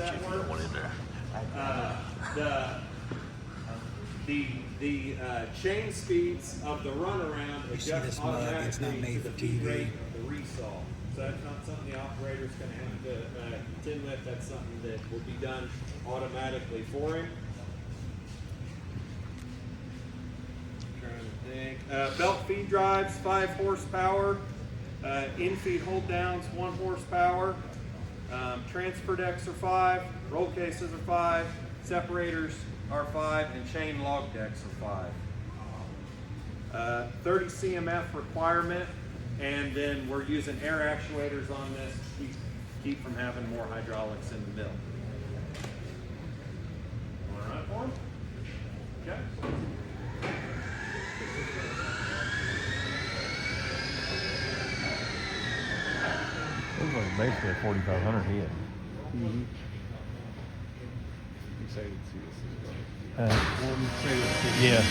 that works. One in there. The chain speeds of the runaround adjust automatically to the feed rate of the Resaw. So that's not something the operator's going to have to contend with. That's something that will be done automatically for him. Trying to think. Belt feed drives, 5 horsepower. In-feed hold downs, 1 horsepower. Transfer decks are 5. Roll cases are 5. Separators are 5, and chain log decks are 5. 30 CMF requirement, and then we're using air actuators on this to keep from having more hydraulics in the mill. Want to run it for him? Okay. It was like basically a 4,500 hit. Excited to see this as well. Yeah.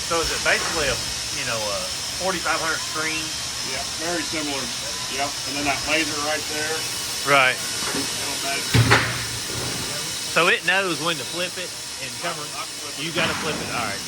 So is it basically a 4,500 screen? Yeah, very similar. Yep, and then that laser right there. Right. It'll measure. So it knows when to flip it and come. You got to flip it. All right.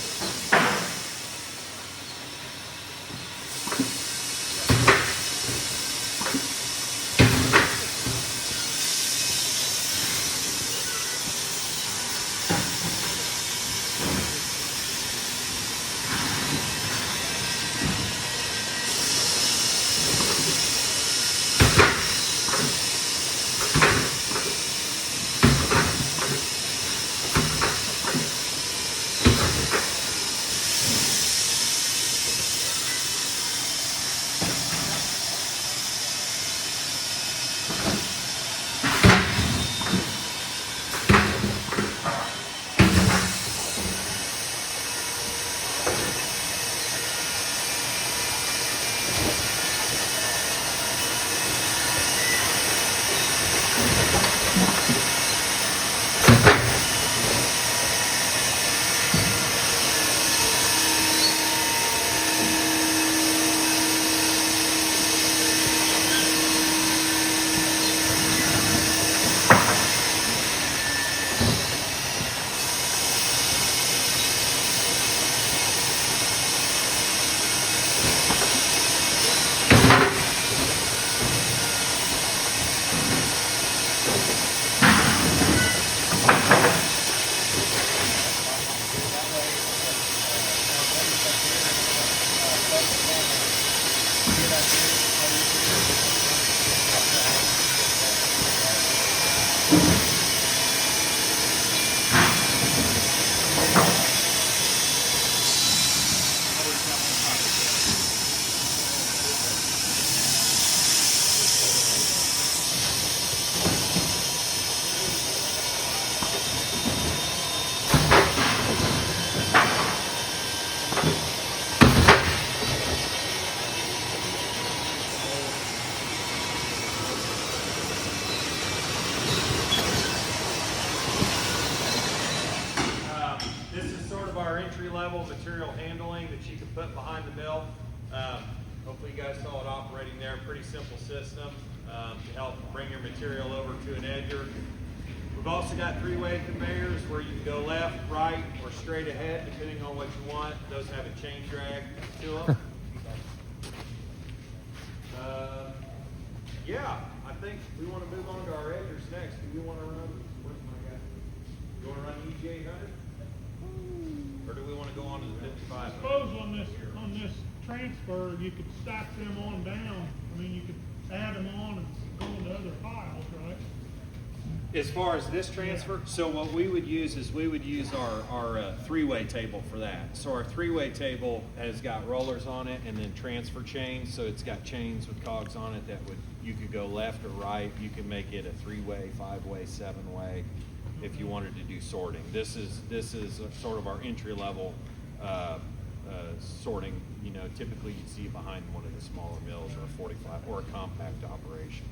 entry-level material handling that you can put behind the mill. Hopefully you guys saw it operating there. Pretty simple system to help bring your material over to an edger. We've also got three-way conveyors where you can go left, right, or straight ahead, depending on what you want. Those have a chain drag to them. Yeah, I think we want to move on to our edgers next. Do you want to run? Where's my guy? You want to run the EG 800? Or do we want to go on to the 55? I suppose on this transfer, you could stack them on down. I mean, you could add them on and go into other piles, right? As far as this transfer, so what we would use is we would use our three-way table for that. So our three-way table has got rollers on it and then transfer chains. So it's got chains with cogs on it that you could go left or right. You can make it a three-way, five-way, seven-way if you wanted to do sorting. This is sort of our entry-level sorting. You know, typically you'd see it behind one of the smaller mills or a 45 or a compact operation.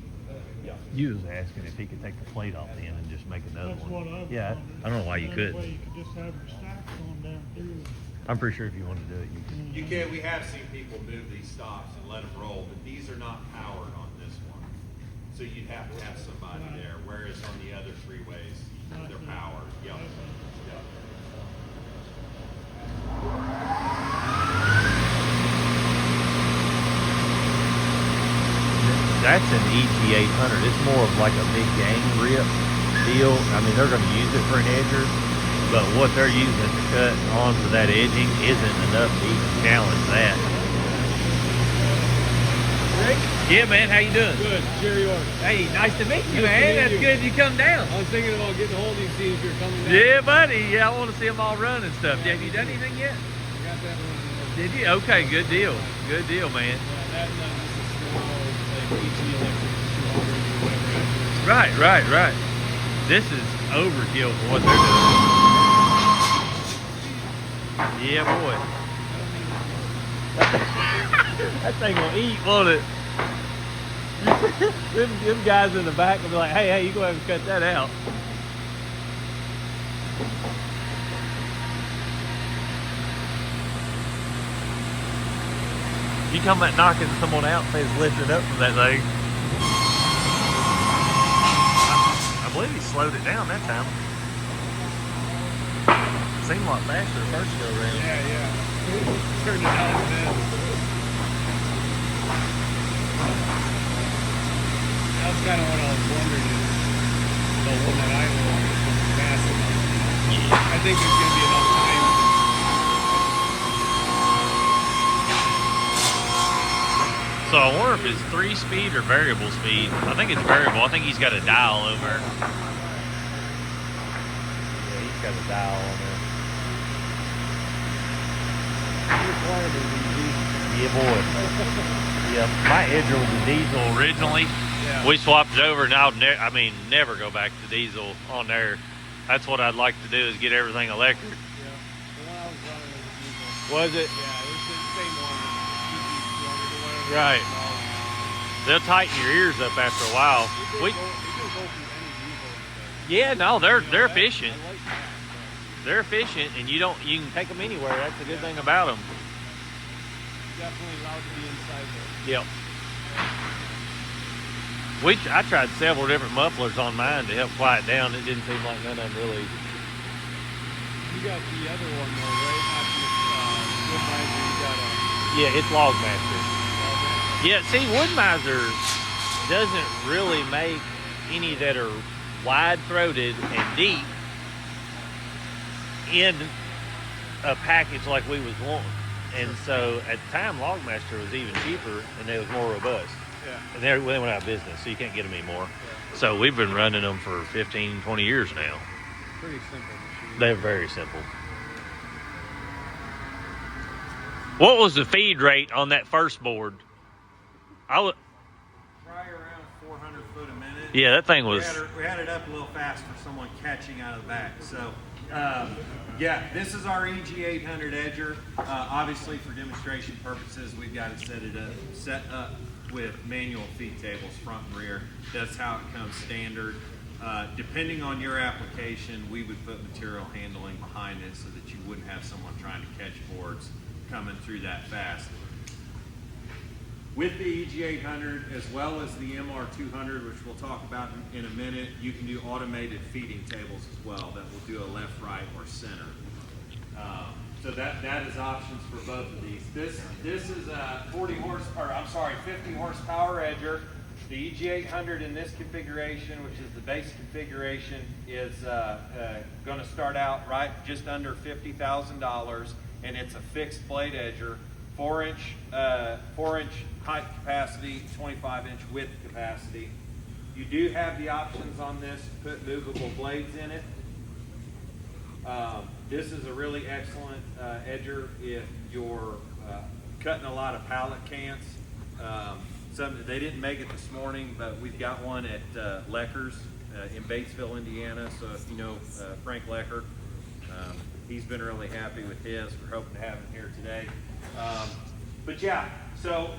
Yeah. You was asking if he could take the plate off the end and just make another That's one. what I was Yeah, wondering. I don't know why you That couldn't. way you could just have them stacked on down through. I'm pretty sure if you wanted to do it, you could. You can. We have seen people move these stops and let them roll, but these are not powered on this one. So you'd have to have somebody there. Whereas on the other three ways, they're powered. Yep. Yep. That's an EG 800. It's more of like a big gang rip deal. I mean, they're going to use it for an edger, but what they're using to cut onto that edging isn't enough to even challenge that. Rick? Yeah, man, how you doing? Good. Jerry Orr. Hey, nice to meet you, Nice to man. meet That's you. good you come down. I was thinking about getting a hold of you, see if you're coming down. Yeah, buddy. Yeah, I want to see them all run and stuff. Have you done anything yet? I got that one. Did you? Okay, good deal. Good deal, man. Yeah, that this is small, like EG electric 200 or whatever. Right. This is overkill for what they're doing. Yeah, boy. That thing will eat, won't it? them guys in the back will be like, hey, you go ahead and cut that out. You come at knocking someone out and say it's lifted up from that thing. I believe he slowed it down that time. Seemed a lot faster the first go around. Yeah. Turned it out a bit. That's kind of what I was wondering is the one that I want is fast enough. I think there's going to be enough time. So I wonder if it's 3-speed or variable speed. I think it's variable. I think he's got a dial over there. Yeah, he's got a dial on there. Yeah, boy. Yeah, my edger was a diesel originally. Yeah. We swapped it over, and I'll never go back to diesel on there. That's what I'd like to do is get everything electric. Yeah. The one I was running was a diesel. Was it? Yeah, it was the same one. EG200 or whatever. Right. They'll tighten your ears up after a while. It can go through any diesel. Yeah, no, they're efficient. I like that. But They're efficient, and you can take them anywhere. That's the good thing about them. definitely allowed to be inside there. Yep. I tried several different mufflers on mine to help quiet down. It didn't seem like none of them really. You got the other one though, right? Not just Woodmizer. You got a. Yeah, it's Logmaster. Yeah, see, Woodmizer doesn't really make any that are wide-throated and deep in a package like we was wanting. And so at the time, Logmaster was even cheaper and they was more robust. Yeah. And they went out of business, so you can't get them anymore. So we've been running them for 15, 20 years now. Pretty simple machine. They're very simple. What was the feed rate on that first board? Probably around 400 foot a minute. Yeah, that thing was. We had it up a little fast for someone catching out of the back. So, yeah, this is our EG 800 edger. Obviously, for demonstration purposes, we've got it set up with manual feed tables front and rear. That's how it comes standard. Depending on your application, we would put material handling behind it so that you wouldn't have someone trying to catch boards coming through that fast. With the EG800 as well as the MR200, which we'll talk about in a minute, you can do automated feeding tables as well that will do a left, right, or center. So that is options for both of these. This is a 50 horsepower edger. The EG800 in this configuration, which is the base configuration, is going to start out right just under $50,000, and it's a fixed blade edger, 4-inch height capacity, 25-inch width capacity. You do have the options on this to put movable blades in it. This is a really excellent edger if you're cutting a lot of pallet cans. They didn't make it this morning, but we've got one at Lecker's in Batesville, Indiana. So if you know Frank Lecker, he's been really happy with his. We're hoping to have him here today. But yeah, so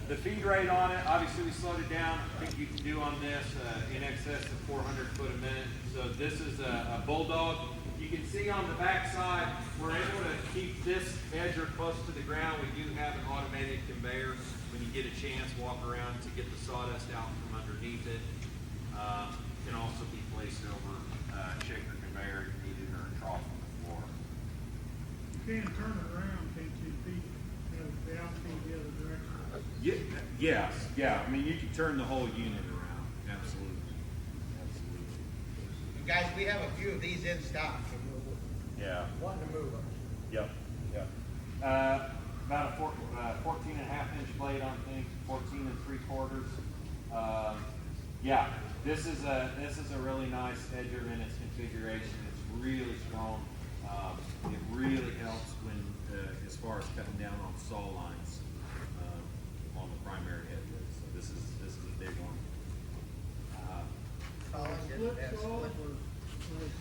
the feed rate on it, obviously we slowed it down. I think you can do on this in excess of 400 foot a minute. So this is a Bulldog. You can see on the back side, we're able to keep this edger close to the ground. We do have an automated conveyor. When you get a chance, walk around to get the sawdust out from underneath it. Can also be placed over a shaker conveyor if needed, or a trough on the floor. You can turn it around, can't you, feed the outfeed the other direction? Yes, yeah. I mean, you can turn the whole unit around. Absolutely. Guys, we have a few of these in stock. Yeah. Wanting to move them. Yep. About a 14.5-inch blade on things, 14 3/4. Yeah, this is a really nice edger in its configuration. It's really strong. It really helps when as far as cutting down on saw lines on the primary edges. So this is a big one. Split saw or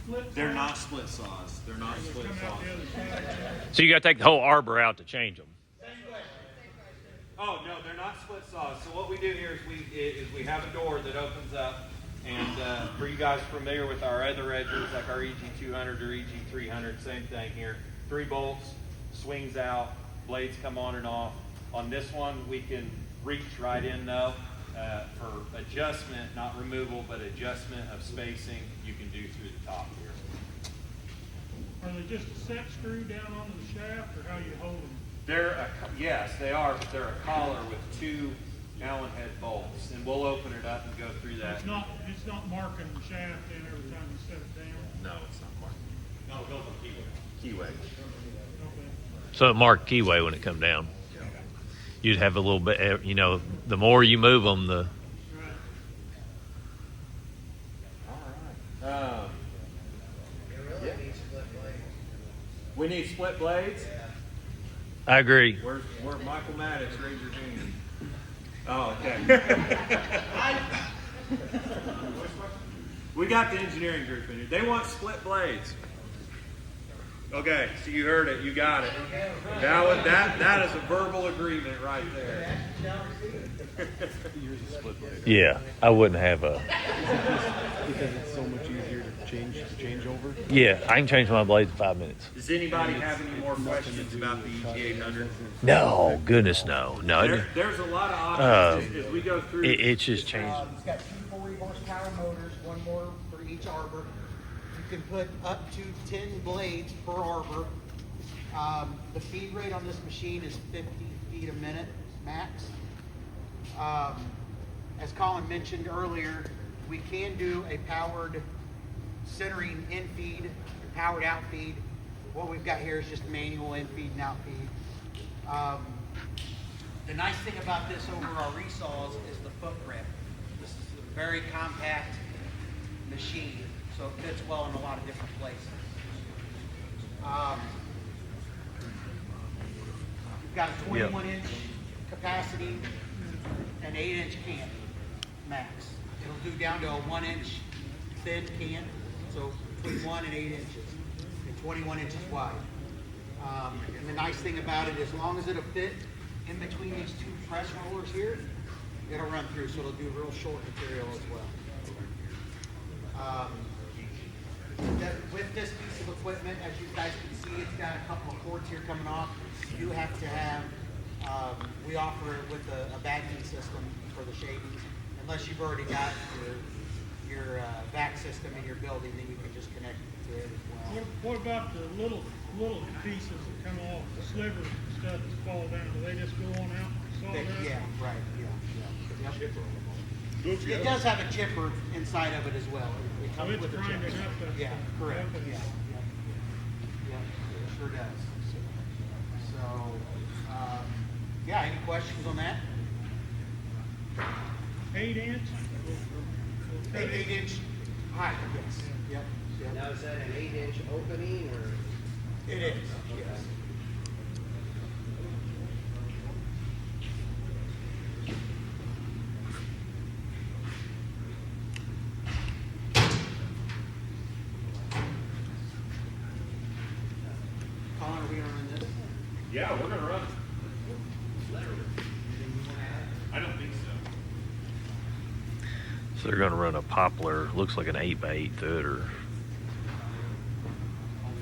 split They're saw? not split saws. They're not split Come out saws. the other side. So you got to take the whole arbor out to change them. Oh no, they're not split saws. So what we do here is we have a door that opens up, and for you guys familiar with our other edgers like our EG200 or EG300, same thing here. 3 bolts, swings out, blades come on and off. On this one, we can reach right in though for adjustment, not removal, but adjustment of spacing. You can do through the top here. Are they just a set screw down onto the shaft, or how you hold them? Yes, they are, but they're a collar with 2 Allen head bolts, and we'll open it up and go through that. It's not marking the shaft in every time you set it down. No, it's not marked. No, it goes on keyway. Okay. So it marked keyway when it come down. You'd have a little bit, the more you move them, the... Right. All right. You really need split blades. We need split blades. I agree. Where's Michael Maddox? Raise your hand. Oh, okay. We got the engineering group in here. They want split blades. Okay, so you heard it. You got it. That is a verbal agreement right there. Yeah, I wouldn't have a... Because it's so much easier to change over. Yeah, I can change my blades in 5 minutes. Does anybody have any more questions about the EG800? No, goodness no. There's a lot of options as we go through. It's just changed. It's got 2 40 horsepower motors, 1 more for each arbor. You can put up to 10 blades per arbor. The feed rate on this machine is 50 feet a minute max. As Colin mentioned earlier, we can do a powered centering in feed, powered out feed. What we've got here is just manual in feed and out feed. The nice thing about this over our Resaws is the footprint. This is a very compact machine, so it fits well in a lot of different places. You've got a 21-inch capacity, an 8-inch can max. It'll do down to a 1-inch thin can, so between 1 and 8 inches, and 21 inches wide. And the nice thing about it, as long as it'll fit in between these 2 press rollers here, it'll run through, so it'll do real short material as well. With this piece of equipment, as you guys can see, it's got a couple of cords here coming off. You do have to have, we offer it with a bagging system for the shavings. Unless you've already got your vac system in your building, then you can just connect it to it as well. What about the little pieces that come off, the slivers and stuff that fall down? Do they just go on out and saw that? Yeah, right, yeah. Yep. Good to It go. does have a chipper inside of it as well. It So comes it's with a grinding chipper. up the. Yeah, correct, Okay. yeah. Yeah, it sure does. So, yeah, any questions on that? 8 inch? We'll cut 8-inch height, yes. Yep, yep. Now, is that an 8-inch opening or? It is, yes. Colin, are we gonna run this? Yeah, we're gonna run. I don't think so. So they're gonna run a poplar, looks like an 8x8 through it, or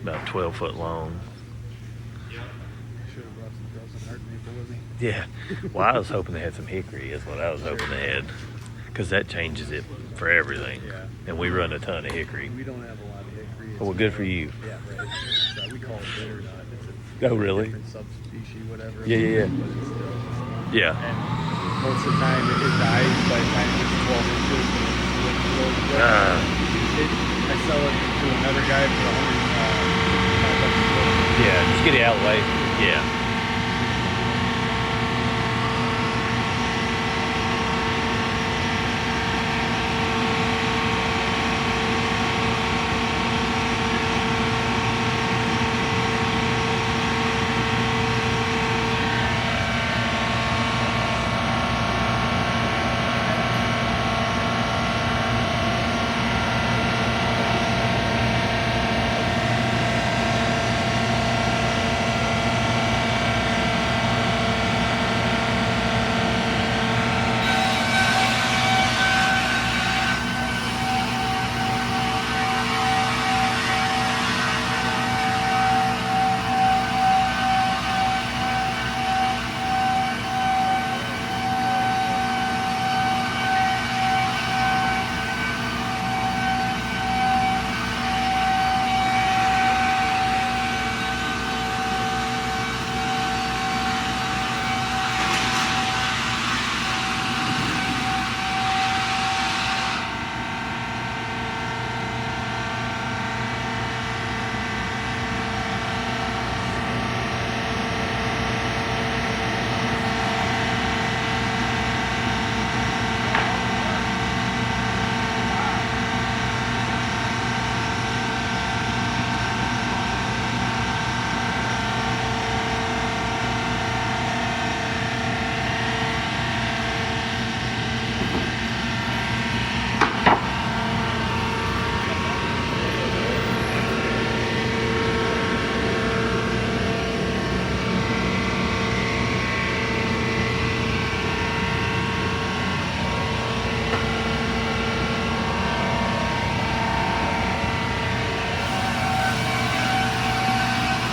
about 12 foot long. Should have brought some frozen hard maple with me. Yeah. Well, I was hoping they had some hickory, is what I was hoping they had. Because that changes it for everything. Yeah. And we run a ton of hickory. We don't have a lot of hickory. It's Well, good for more- you. Yeah, right. We call it bitter nut. It's a Oh, really? different subspecies, whatever. Yeah, yeah, yeah. But it's still, Yeah. and most of the time it dies by the time it gets 12 inches. And it's really quick. I sell it to another guy for $105 a foot. Yeah, just get it out of the way. Yeah.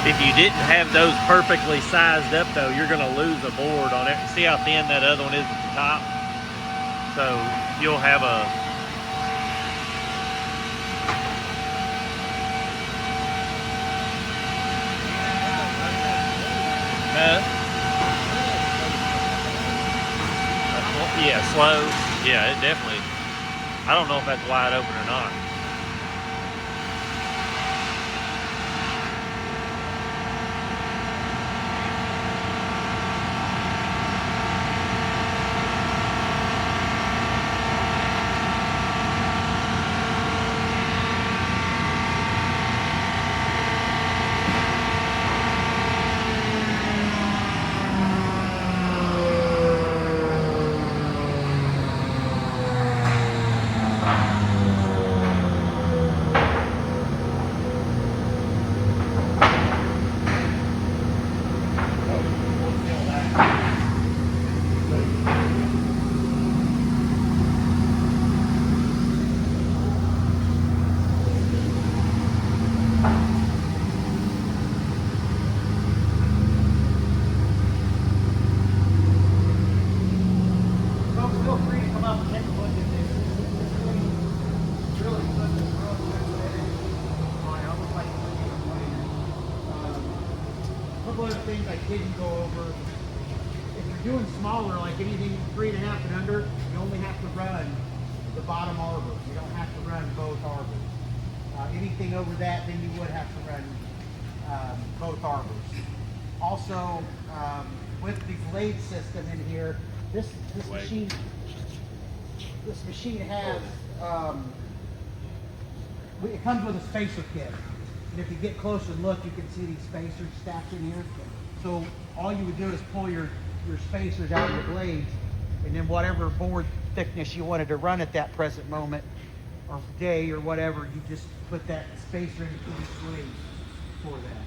If you didn't have those perfectly sized up though, you're gonna lose a board on it. See how thin that other one is at the top? So you'll have a yeah, slow. Yeah, it definitely. I don't know if that's wide open or not. couple other things I didn't go over. If you're doing smaller, like anything 3.5 and under, you only have to run the bottom arbor. You don't have to run both arbors. Anything over that, then you would have to run both arbors. Also, with the blade system in here, this machine has it comes with a spacer kit. And if you get closer and look, you can see these spacers stacked in here. So all you would do is pull your spacers out of the blades, and then whatever board thickness you wanted to run at that present moment or day or whatever, you just put that spacer in between the blades for that.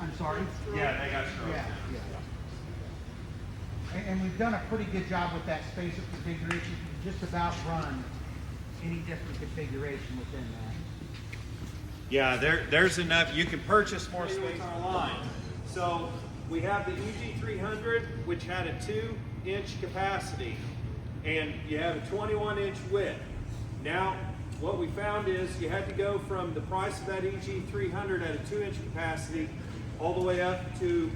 I'm sorry? Yeah, they got strokes. Yeah, yeah. And we've done a pretty good job with that spacer configuration. You can just about run any different configuration within that. Yeah, there's enough. You can purchase more space online. So we have the EG300, which had a 2-inch capacity, and you had a 21-inch width. Now, what we found is you had to go from the price of that EG300 at a 2-inch capacity all the way up to,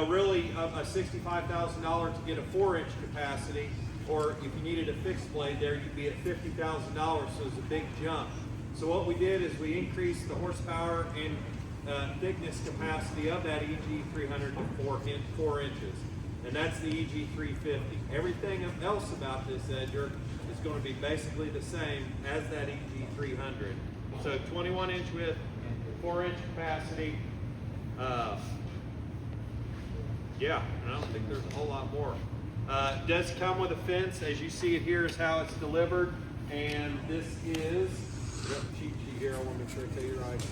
really a $65,000 to get a 4-inch capacity, or if you needed a fixed blade there, you'd be at $50,000, so it's a big jump. So what we did is we increased the horsepower and thickness capacity of that EG300 to 4 inches, and that's the EG350. Everything else about this edger is going to be basically the same as that EG300. So 21-inch width, 4-inch capacity. Yeah, I don't think there's a whole lot more. It does come with a fence. As you see it here is how it's delivered, and this is cheat sheet here. I want to make sure I tell you right.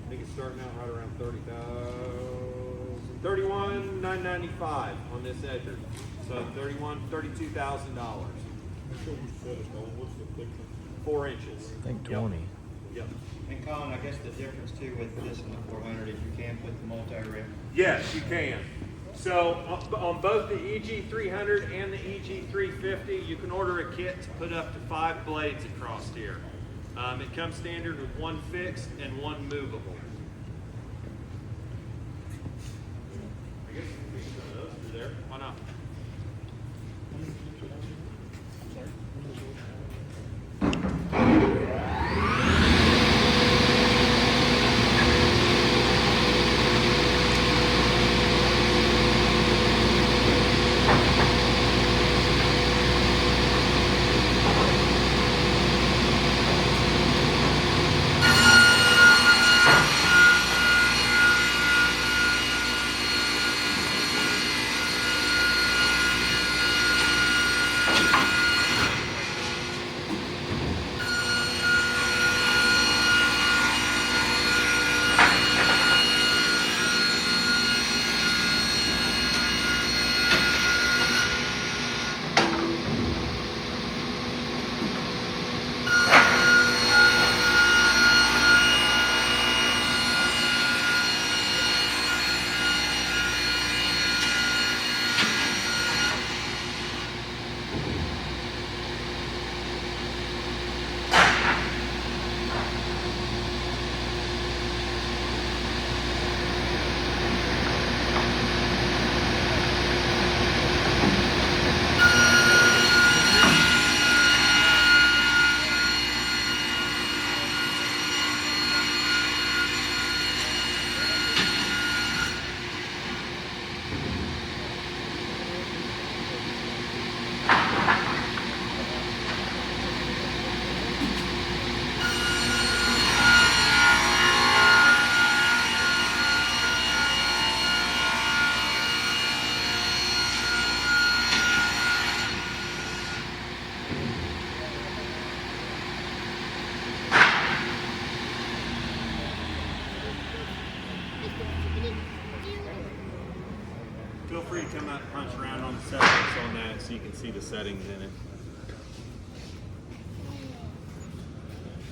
I think it's starting out right around 30,000, 31,995 on this edger. So $32,000. 4 inches. I think 20. Yep. And Colin, I guess the difference too with this and the 400 is you can put the multi-rip. Yes, you can. So on both the EG300 and the EG350, you can order a kit to put up to 5 blades across here. It comes standard with 1 fixed and 1 movable. I guess we can put those through there. Why not? Feel free to come out and punch around on the settings on that so you can see the settings in it.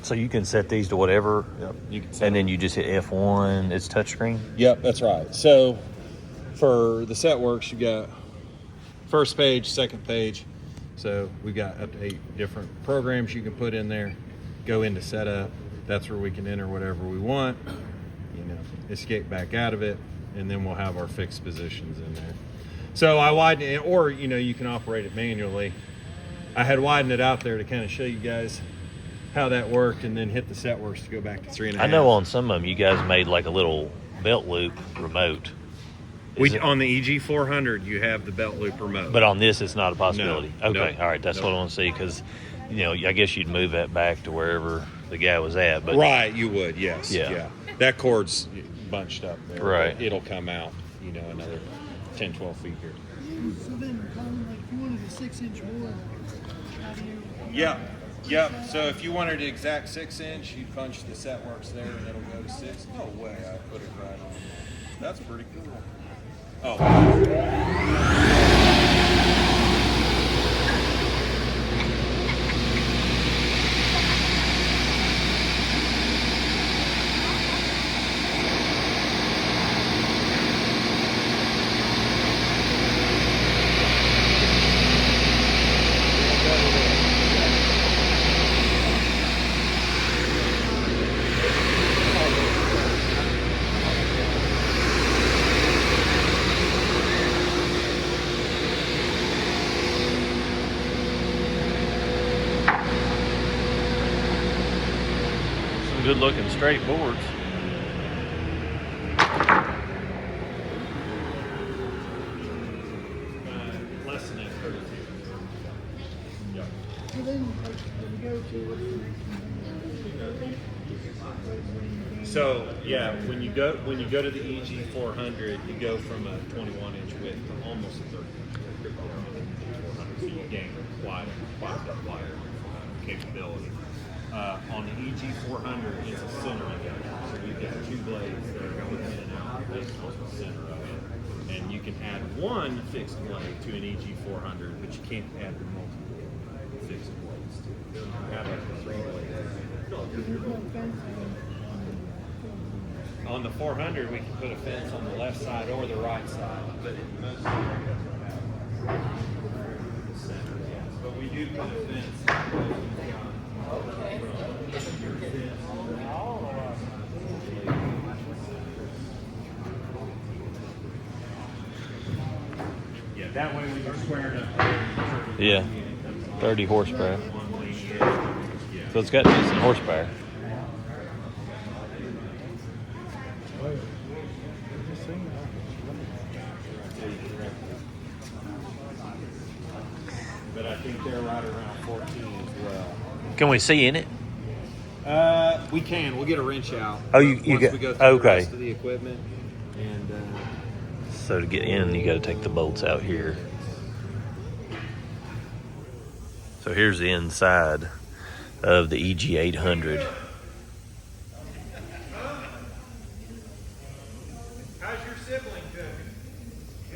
So you can set these to whatever, You can set and then you just hit F1. It's touchscreen. Yep, that's right. So for the set works, you got first page, second page. So we got up to 8 different programs you can put in there. Go into setup. That's where we can enter whatever we want. Escape back out of it, and then we'll have our fixed positions in there. So I widened it, or you can operate it manually. I had widened it out there to kind of show you guys how that worked, and then hit the set works to go back to 3.5. I know on some of them you guys made like a little belt loop remote. On the EG400 you have the belt loop remote, But on this, it's not a possibility. No, Okay, nope, all right, that's what I want to see, because I guess you'd move that back to wherever the guy was at. But right, you would, yes, Yeah. That cord's bunched up there. Right. It'll come out, another 10, 12 feet here. So then, like, if you wanted a 6-inch board, how do you? Yep. So if you wanted an exact 6-inch, you'd punch the set works there, and it'll go to 6. No way, I put it right on. That's pretty cool. Oh. some good looking straight boards. Less than that, 32. Yep. So then, like, when you go to, what's the next one? So when you go to the EG400, you go from a 21-inch width to almost a 30-inch width. 400, so you gain quite a bit wider capability. On the EG400, it's a centering gun, so you've got 2 blades that are going in and out based on the center of it. And you can add 1 fixed blade to an EG400, but you can't add multiple fixed blades to it. You have a 3 blade. There's no fence On the 400, we can put a fence on the left side or the right side, but in most areas, the center, yes. But we do put a fence. Yeah, that way when you're squaring up. Yeah, 30 horsepower. So it's got decent horsepower. But I think they're right around 14 as well. Can we see in it? We can. We'll get a wrench out. Oh, you once get- we go through okay. the rest of the equipment. And So to get in, you got to take the bolts out here. So here's the inside of the EG800. how's your sibling cooking?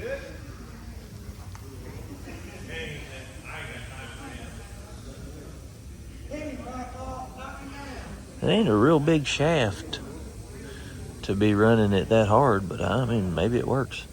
Good. Hey, I ain't got time for him. It ain't a real big shaft to be running it that hard, but I mean, maybe it works.